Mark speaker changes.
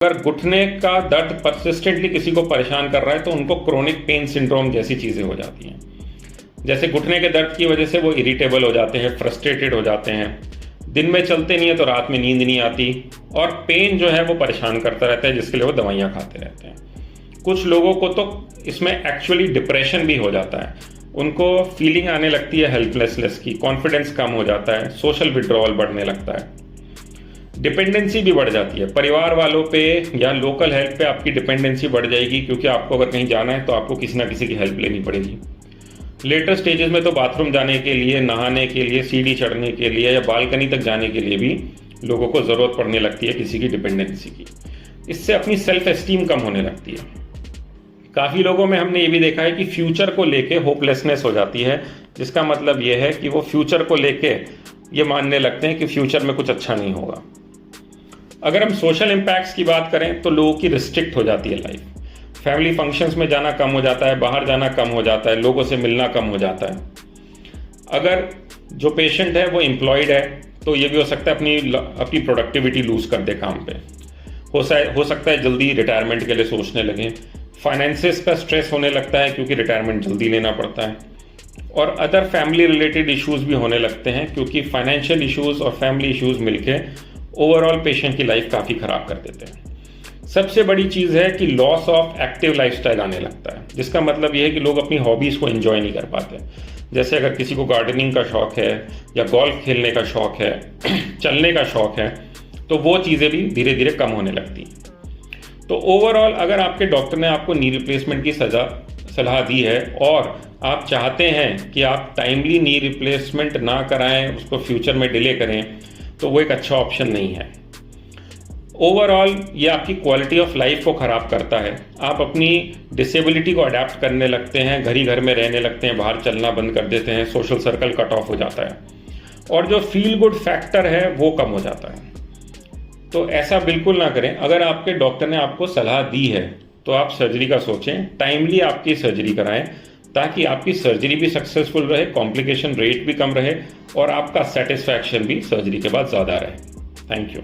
Speaker 1: अगर घुटने का दर्द परसिस्टेंटली किसी को परेशान कर रहा है तो उनको क्रोनिक पेन सिंड्रोम जैसी चीज़ें हो जाती हैं। जैसे घुटने के दर्द की वजह से वो इरिटेबल हो जाते हैं, फ्रस्ट्रेटेड हो जाते हैं, दिन में चलते नहीं है तो रात में नींद नहीं आती, और पेन जो है वो परेशान करता रहता है, जिसके लिए वो दवाइयाँ खाते रहते हैं। कुछ लोगों को तो इसमें एक्चुअली डिप्रेशन भी हो जाता है, उनको फीलिंग आने लगती है हेल्पलेसनेस की, कॉन्फिडेंस कम हो जाता है, सोशल विड्रॉल बढ़ने लगता है, डिपेंडेंसी भी बढ़ जाती है। परिवार वालों पे या लोकल हेल्प पे आपकी डिपेंडेंसी बढ़ जाएगी, क्योंकि आपको अगर कहीं जाना है तो आपको किसी ना किसी की हेल्प लेनी पड़ेगी। लेटर स्टेजेस में तो बाथरूम जाने के लिए, नहाने के लिए, सीढ़ी चढ़ने के लिए या बालकनी तक जाने के लिए भी लोगों को ज़रूरत पड़ने लगती है किसी की डिपेंडेंसी की। इससे अपनी सेल्फ एस्टीम कम होने लगती है। काफ़ी लोगों में हमने ये भी देखा है कि फ्यूचर को लेके होपलेसनेस हो जाती है, जिसका मतलब ये है कि वो फ्यूचर को लेके ये मानने लगते हैं कि फ्यूचर में कुछ अच्छा नहीं होगा। अगर हम सोशल इम्पैक्ट्स की बात करें तो लोगों की रिस्ट्रिक्ट हो जाती है लाइफ। फैमिली फंक्शंस में जाना कम हो जाता है, बाहर जाना कम हो जाता है, लोगों से मिलना कम हो जाता है। अगर जो पेशेंट है वो एम्प्लॉयड है तो ये भी हो सकता है अपनी प्रोडक्टिविटी लूज कर दे काम पे। हो सकता है जल्दी रिटायरमेंट के लिए सोचने लगें। फाइनेंसेस का स्ट्रेस होने लगता है क्योंकि रिटायरमेंट जल्दी लेना पड़ता है। और अदर फैमिली रिलेटेड इश्यूज भी होने लगते हैं, क्योंकि फाइनेंशियल इश्यूज और फैमिली इश्यूज मिलके ओवरऑल पेशेंट की लाइफ काफ़ी ख़राब कर देते हैं। सबसे बड़ी चीज़ है कि लॉस ऑफ एक्टिव लाइफस्टाइल आने लगता है, जिसका मतलब ये है कि लोग अपनी हॉबीज़ को एंजॉय नहीं कर पाते। जैसे अगर किसी को गार्डनिंग का शौक़ है या गोल्फ खेलने का शौक़ है, चलने का शौक़ है, तो वो चीज़ें भी धीरे धीरे कम होने लगती हैं। तो ओवरऑल अगर आपके डॉक्टर ने आपको नी रिप्लेसमेंट की सलाह दी है और आप चाहते हैं कि आप टाइमली नी रिप्लेसमेंट ना कराएं, उसको फ्यूचर में डिले करें, तो वो एक अच्छा ऑप्शन नहीं है। ओवरऑल ये आपकी क्वालिटी ऑफ लाइफ को ख़राब करता है। आप अपनी डिसेबिलिटी को अडेप्ट करने लगते हैं, घर ही घर में रहने लगते हैं, बाहर चलना बंद कर देते हैं, सोशल सर्कल कट ऑफ हो जाता है, और जो फील गुड फैक्टर है वो कम हो जाता है। तो ऐसा बिल्कुल ना करें। अगर आपके डॉक्टर ने आपको सलाह दी है तो आप सर्जरी का सोचें, टाइमली आपकी सर्जरी कराएं, ताकि आपकी सर्जरी भी सक्सेसफुल रहे, कॉम्प्लिकेशन रेट भी कम रहे और आपका सेटिस्फैक्शन भी सर्जरी के बाद ज़्यादा रहे। Thank you.